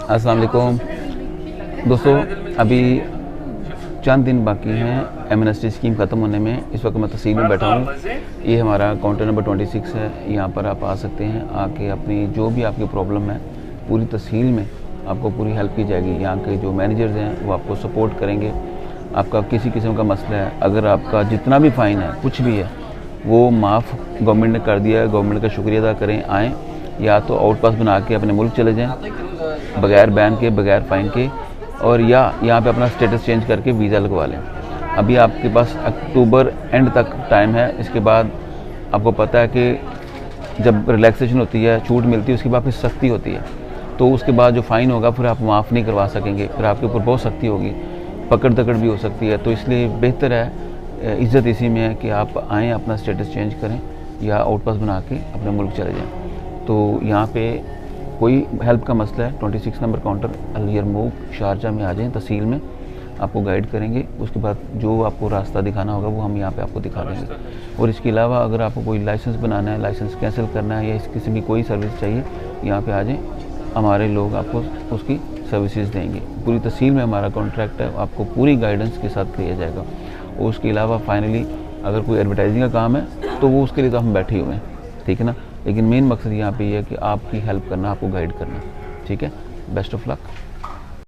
अस्सलाम वालेकुम दोस्तों, अभी चंद दिन बाकी हैं एमनेस्टी स्कीम ख़त्म होने में। इस वक्त मैं तहसील में बैठा हूँ। ये हमारा काउंटर नंबर 26 है। यहाँ पर आप आ सकते हैं, आके अपनी जो भी आपकी प्रॉब्लम है पूरी तहसील में आपको पूरी हेल्प की जाएगी। यहाँ के जो मैनेजर्स हैं वो आपको सपोर्ट करेंगे। आपका किसी किस्म का मसला है, अगर आपका जितना भी फ़ाइन है कुछ भी है वो माफ़ गवर्नमेंट ने कर दिया है। गवर्नमेंट का शुक्रिया अदा करें, आएँ, या तो आउट पास बना के अपने मुल्क चले जाएँ बगैर बैन के, बगैर फ़ाइन के, और या यहाँ पे अपना स्टेटस चेंज करके वीज़ा लगवा लें। अभी आपके पास अक्टूबर एंड तक टाइम है। इसके बाद आपको पता है कि जब रिलैक्सेशन होती है, छूट मिलती है, उसके बाद फिर सख्ती होती है। तो उसके बाद जो फ़ाइन होगा फिर आप माफ़ नहीं करवा सकेंगे, फिर आपके ऊपर बहुत सख्ती होगी, पकड़ दकड़ भी हो सकती है। तो इसलिए बेहतर है, इज़्ज़त इसी में है कि आप आएँ, अपना स्टेटस चेंज करें या आउट पास बना के अपने मुल्क चले जाएँ। तो यहाँ पे कोई हेल्प का मसला है 26 नंबर काउंटर अल यरमूक शारजा में आ जाएं, तहसील में आपको गाइड करेंगे। उसके बाद जो आपको रास्ता दिखाना होगा वो हम यहाँ पे आपको दिखा देंगे। और इसके अलावा अगर आपको कोई लाइसेंस बनाना है, लाइसेंस कैंसिल करना है, या इस किस्म की कोई सर्विस चाहिए, यहाँ पे आ जाएं, हमारे लोग आपको उसकी सर्विसेज देंगे। पूरी तहसील में हमारा कॉन्ट्रैक्ट है, आपको पूरी गाइडेंस के साथ किया जाएगा। और उसके अलावा फाइनली अगर कोई एडवर्टाइजिंग का काम है तो वो उसके लिए तो हम बैठे हुए हैं, ठीक है ना। लेकिन मेन मकसद यहाँ पे ये है कि आपकी हेल्प करना, आपको गाइड करना, ठीक है। Best of luck.